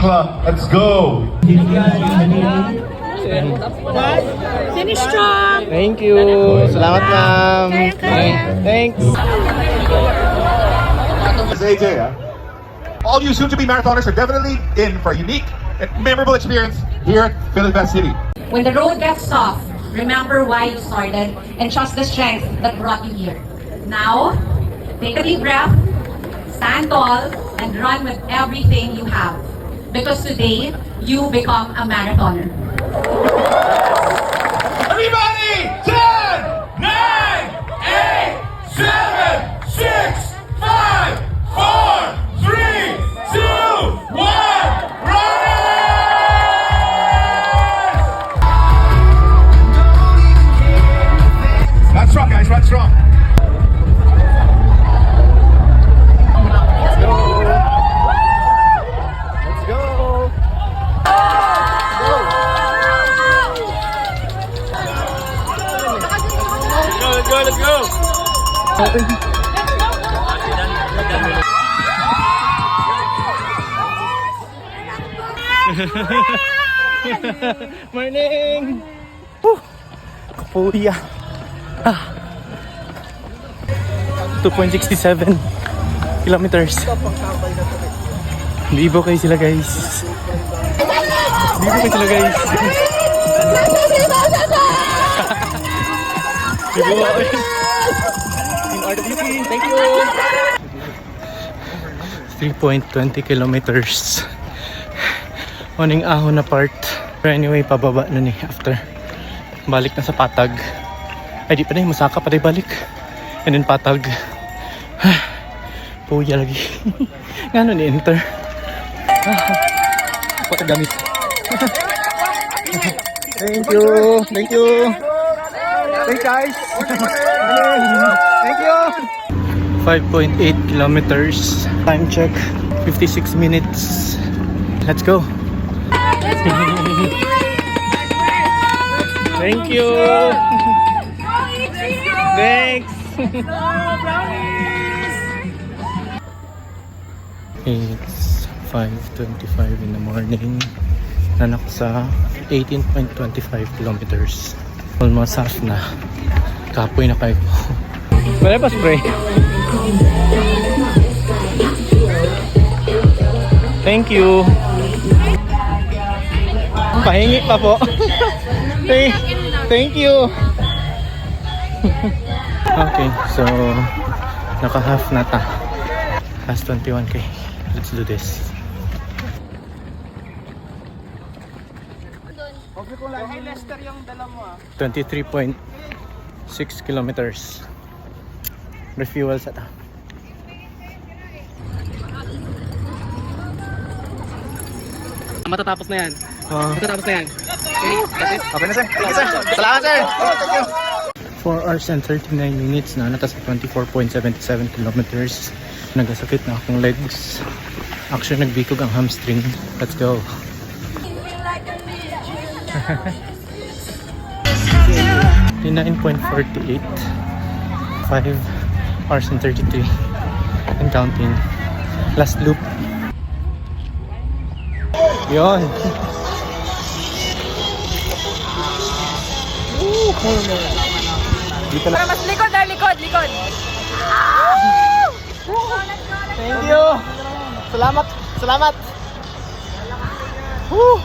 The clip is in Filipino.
Club. Let's go! Finish strong. Thank you. Salamat, ma'am. Thanks. It's AJ, huh? All you soon-to-be marathoners are definitely in for a unique and memorable experience here at Philippine Best City. When the road gets tough, remember why you started and trust the strength that brought you here. Now, take a deep breath, stand tall, and run with everything you have. Because today, you become a marathoner. Everybody! 10, 9, 8, 7, 6, 5, 4, 3, 2, 1, run! Run strong, guys, run strong. Let's go. Let's go. Morning. Kapuya. 2.67 kilometers. Bibo kayo sila, guys. Bibo kayo sila, guys. Bibo kayo. In RWC, thank you. 3.20 kilometers. Uning ahon na part. Pero anyway, pababa na ni after. Balik na sa Patag. Ay, di pa na yung Musaka pa tayo balik. And then Patag. Puya lagi. Ngano ni enter. Patag gamit. Thank you. Thank you. Thanks guys. Thank you. 5.8 kilometers. Time check. 56 minutes. Let's go. Thank you. Thanks. It's 5:25 in the morning. Nanak sa 18.25 kilometers. Almost half na. Kapoy na kayo. Wala pa spray. Thank you. Pahingi pa po. Thank you. Okay, so naka-half na ta. Last 21k. Let's do this. 23.6 kilometers. Refuel sa ta. Matatapos na yan. Matatapos na yan. Okay na sir. Thank you sir. Salamat sir. Thank you. 4 hours and 39 minutes na nata sa 24.77 kilometers. Nagasakit na akong legs. Actually nagbikog ang hamstring. Let's go. 9.48. 5 hours and 33 and counting. Last loop. Yon. Mas likod, likod. Thank you. Salamat. Woo.